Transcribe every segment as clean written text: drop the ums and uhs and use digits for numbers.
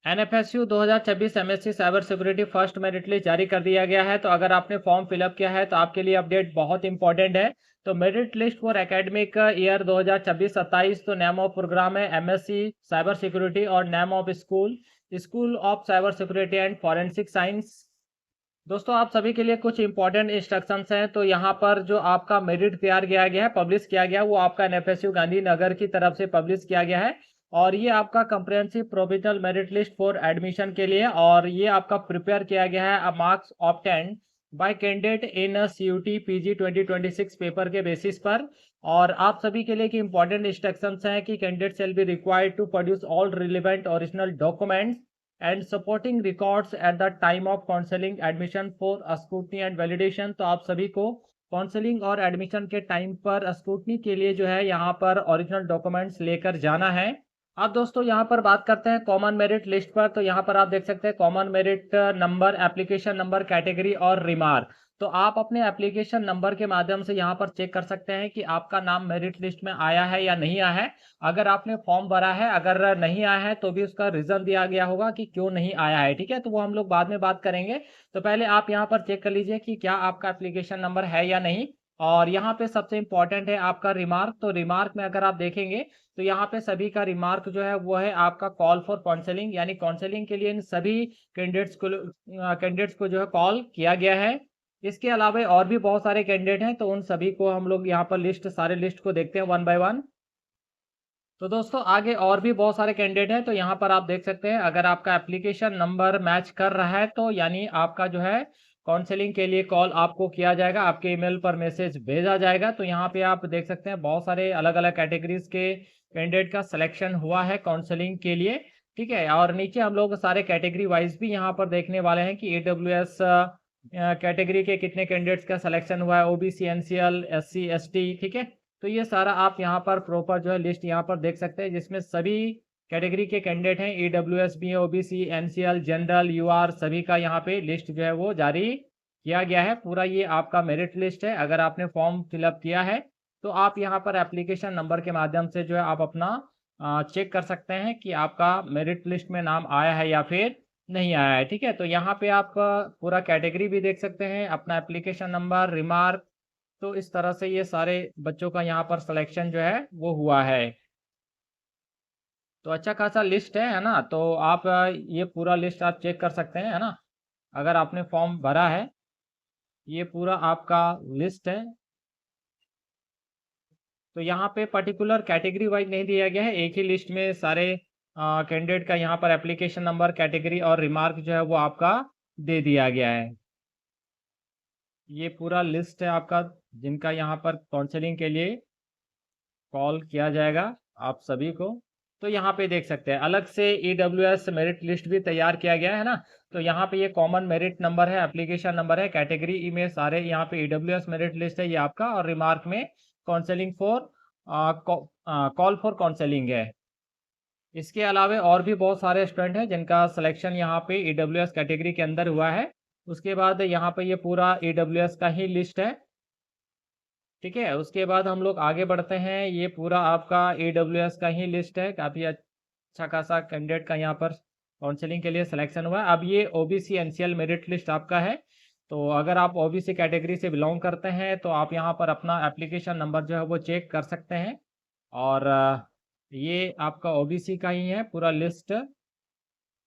NFSU 2026 MSc cyber security first merit list जारी कर दिया गया है। तो अगर आपने फॉर्म फिलअप किया है तो आपके लिए अपडेट बहुत इंपॉर्टेंट है। तो merit list for academic year 2026-27, तो नेम ऑफ प्रोग्राम है एमएससी साइबर सिक्योरिटी और name of school school of cyber security and forensic science. दोस्तों आप सभी के लिए कुछ इंपॉर्टेंट इंस्ट्रक्शंस हैं। तो यहाँ पर जो आपका मेरिट तैयार किया गया है, पब्लिश किया गया है, वो आपका एनएफएसयू गांधीनगर की तरफ से पब्लिश किया गया है। और ये आपका comprehensive provisional merit list for admission के लिए, और ये आपका प्रिपेयर किया गया है marks obtained by candidate in CUET PG 2026 paper के बेसिस पर। और आप सभी के लिए की इंपॉर्टेंट इंस्ट्रक्शंस हैं कि candidate shall be required to produce all relevant original documents and supporting records at the time of counseling admission for scrutiny and validation। तो आप सभी को काउंसलिंग और एडमिशन के टाइम पर स्क्रूटनी के लिए जो है यहाँ पर ओरिजिनल डॉक्यूमेंट्स लेकर जाना है। अब दोस्तों यहाँ पर बात करते हैं कॉमन मेरिट लिस्ट पर। तो यहाँ पर आप देख सकते हैं common merit number, application number, category और रिमार्क। तो आप अपने एप्लीकेशन नंबर के माध्यम से यहाँ पर चेक कर सकते हैं कि आपका नाम मेरिट लिस्ट में आया है या नहीं आया है। अगर आपने फॉर्म भरा है, अगर नहीं आया है तो भी उसका रीजन दिया गया होगा कि क्यों नहीं आया है। ठीक है, तो वो हम लोग बाद में बात करेंगे। तो पहले आप यहाँ पर चेक कर लीजिए कि क्या आपका एप्लीकेशन नंबर है या नहीं। और यहाँ पे सबसे इंपॉर्टेंट है आपका रिमार्क। तो रिमार्क में अगर आप देखेंगे तो यहाँ पे सभी का रिमार्क जो है वो है आपका कॉल फॉर काउंसलिंग, यानी काउंसलिंग के लिए इन सभी कैंडिडेट्स को जो है कॉल किया गया है। इसके अलावा और भी बहुत सारे कैंडिडेट हैं, तो उन सभी को हम लोग यहाँ पर सारे लिस्ट को देखते हैं वन बाय वन। तो दोस्तों आगे और भी बहुत सारे कैंडिडेट हैं। तो यहाँ पर आप देख सकते हैं अगर आपका एप्लीकेशन नंबर मैच कर रहा है तो यानी आपका जो है काउंसलिंग के लिए कॉल आपको किया जाएगा, आपके ईमेल पर मैसेज भेजा जाएगा। तो यहाँ पे आप देख सकते हैं बहुत सारे अलग अलग कैटेगरीज के कैंडिडेट का सिलेक्शन हुआ है काउंसलिंग के लिए। ठीक है, और नीचे हम लोग सारे कैटेगरी वाइज भी यहाँ पर देखने वाले हैं कि AWS कैटेगरी के कितने कैंडिडेट्स का सिलेक्शन हुआ है, ओबीसी, एनसीएल, एससी, एसटी। ठीक है, तो ये सारा आप यहाँ पर प्रॉपर जो है लिस्ट यहाँ पर देख सकते हैं, जिसमें सभी कैटेगरी के कैंडिडेट हैं। ईडब्ल्यूएस भी है, ओबीसी, एनसीएल, जनरल, यूआर, सभी का यहाँ पे लिस्ट जो है वो जारी किया गया है। पूरा ये आपका मेरिट लिस्ट है। अगर आपने फॉर्म फिलअप किया है तो आप यहाँ पर एप्लीकेशन नंबर के माध्यम से जो है आप अपना चेक कर सकते हैं कि आपका मेरिट लिस्ट में नाम आया है या फिर नहीं आया है। ठीक है, तो यहाँ पे आप पूरा कैटेगरी भी देख सकते हैं, अपना एप्लीकेशन नंबर, रिमार्क। तो इस तरह से ये सारे बच्चों का यहाँ पर सिलेक्शन जो है वो हुआ है। तो अच्छा खासा लिस्ट है ना। तो आप ये पूरा लिस्ट आप चेक कर सकते हैं, है ना। अगर आपने फॉर्म भरा है, ये पूरा आपका लिस्ट है। तो यहाँ पे पर्टिकुलर कैटेगरी वाइज नहीं दिया गया है, एक ही लिस्ट में सारे कैंडिडेट का यहाँ पर एप्लीकेशन नंबर, कैटेगरी और रिमार्क जो है वो आपका दे दिया गया है। ये पूरा लिस्ट है आपका जिनका यहाँ पर काउंसलिंग के लिए कॉल किया जाएगा आप सभी को। तो यहाँ पे देख सकते हैं अलग से EWS मेरिट लिस्ट भी तैयार किया गया है ना। तो यहाँ पे ये कॉमन मेरिट नंबर है, एप्लीकेशन नंबर है, कैटेगरी ई में सारे यहाँ पे EWS मेरिट लिस्ट है ये आपका, और रिमार्क में counselling for call for counselling है। इसके अलावा और भी बहुत सारे स्टूडेंट हैं जिनका सिलेक्शन यहाँ पे EWS कैटेगरी के अंदर हुआ है। उसके बाद यहाँ पे ये पूरा EWS का ही लिस्ट है। ठीक है, उसके बाद हम लोग आगे बढ़ते हैं। ये पूरा आपका AWS का ही लिस्ट है, काफ़ी अच्छा खासा कैंडिडेट का यहाँ पर काउंसलिंग के लिए सिलेक्शन हुआ है। अब ये ओबीसी एनसीएल मेरिट लिस्ट आपका है। तो अगर आप ओबीसी कैटेगरी से बिलोंग करते हैं तो आप यहाँ पर अपना एप्लीकेशन नंबर जो है वो चेक कर सकते हैं। और ये आपका ओबीसी का ही है पूरा लिस्ट।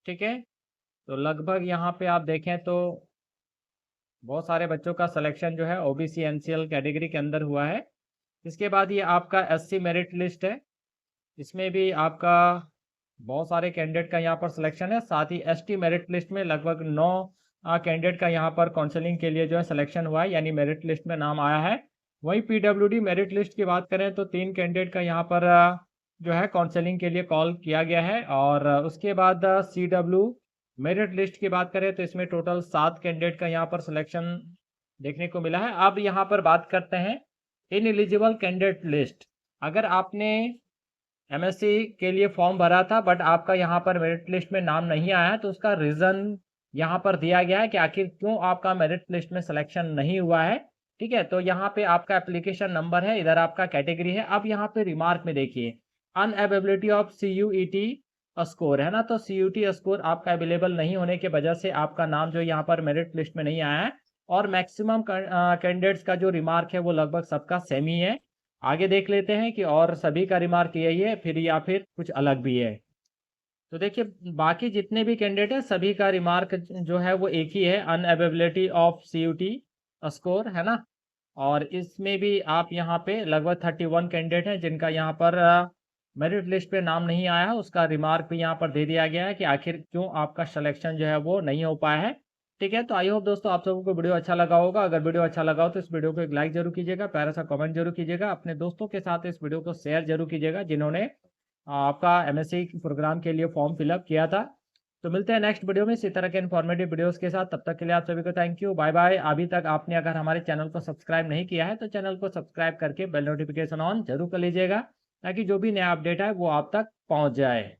ठीक है, तो लगभग यहाँ पे आप देखें तो बहुत सारे बच्चों का सिलेक्शन जो है ओबीसी एनसीएल कैटेगरी के अंदर हुआ है। इसके बाद ये आपका एससी मेरिट लिस्ट है, इसमें भी आपका बहुत सारे कैंडिडेट का यहाँ पर सिलेक्शन है। साथ ही एसटी मेरिट लिस्ट में लगभग 9 कैंडिडेट का यहाँ पर काउंसलिंग के लिए जो है सिलेक्शन हुआ है, यानी मेरिट लिस्ट में नाम आया है। वहीं पीडब्ल्यूडी मेरिट लिस्ट की बात करें तो 3 कैंडिडेट का यहाँ पर जो है काउंसलिंग के लिए कॉल किया गया है। और उसके बाद सीडब्ल्यू मेरिट लिस्ट की बात करें तो इसमें टोटल 7 कैंडिडेट का यहाँ पर सिलेक्शन देखने को मिला है। अब यहाँ पर बात करते हैं इन एलिजिबल कैंडिडेट लिस्ट। अगर आपने एमएससी के लिए फॉर्म भरा था बट आपका यहाँ पर मेरिट लिस्ट में नाम नहीं आया तो उसका रीज़न यहाँ पर दिया गया है कि आखिर क्यों आपका मेरिट लिस्ट में सिलेक्शन नहीं हुआ है। ठीक है, तो यहाँ पे आपका एप्लीकेशन नंबर है, इधर आपका कैटेगरी है। अब यहाँ पे रिमार्क में देखिए, अनअवेलेबिलिटी ऑफ CUET स्कोर है ना, तो सीयूटी स्कोर आपका अवेलेबल नहीं होने की वजह से आपका नाम जो यहाँ पर मेरिट लिस्ट में नहीं आया है। और मैक्सिमम कैंडिडेट्स का जो रिमार्क है वो लगभग सबका सेम ही है। आगे देख लेते हैं कि और सभी का रिमार्क यही है फिर या फिर कुछ अलग भी है। तो देखिए, बाकी जितने भी कैंडिडेट हैं सभी का रिमार्क जो है वो एक ही है, अनअवेलेबिलिटी ऑफ सीयूटी स्कोर है ना। और इसमें भी आप यहाँ पे लगभग 31 कैंडिडेट हैं जिनका यहाँ पर मेरिट लिस्ट पे नाम नहीं आया है, उसका रिमार्क भी यहाँ पर दे दिया गया है कि आखिर क्यों आपका सिलेक्शन जो है वो नहीं हो पाया है। ठीक है, तो आई होप दोस्तों आप सबको वीडियो अच्छा लगा होगा। अगर वीडियो अच्छा लगा हो तो इस वीडियो को एक लाइक जरूर कीजिएगा, प्यारा सा कमेंट जरूर कीजिएगा, अपने दोस्तों के साथ इस वीडियो को शेयर जरूर कीजिएगा जिन्होंने आपका एमएससी प्रोग्राम के लिए फॉर्म फिलअप किया था। तो मिलते हैं नेक्स्ट वीडियो में इसी तरह के इन्फॉर्मेटिव वीडियोस के साथ। तब तक के लिए आप सभी को थैंक यू, बाय बाय। अभी तक आपने अगर हमारे चैनल को सब्सक्राइब नहीं किया है तो चैनल को सब्सक्राइब करके बेल नोटिफिकेशन ऑन जरूर कर लीजिएगा, ताकि जो भी नया अपडेट है वो आप तक पहुंच जाए।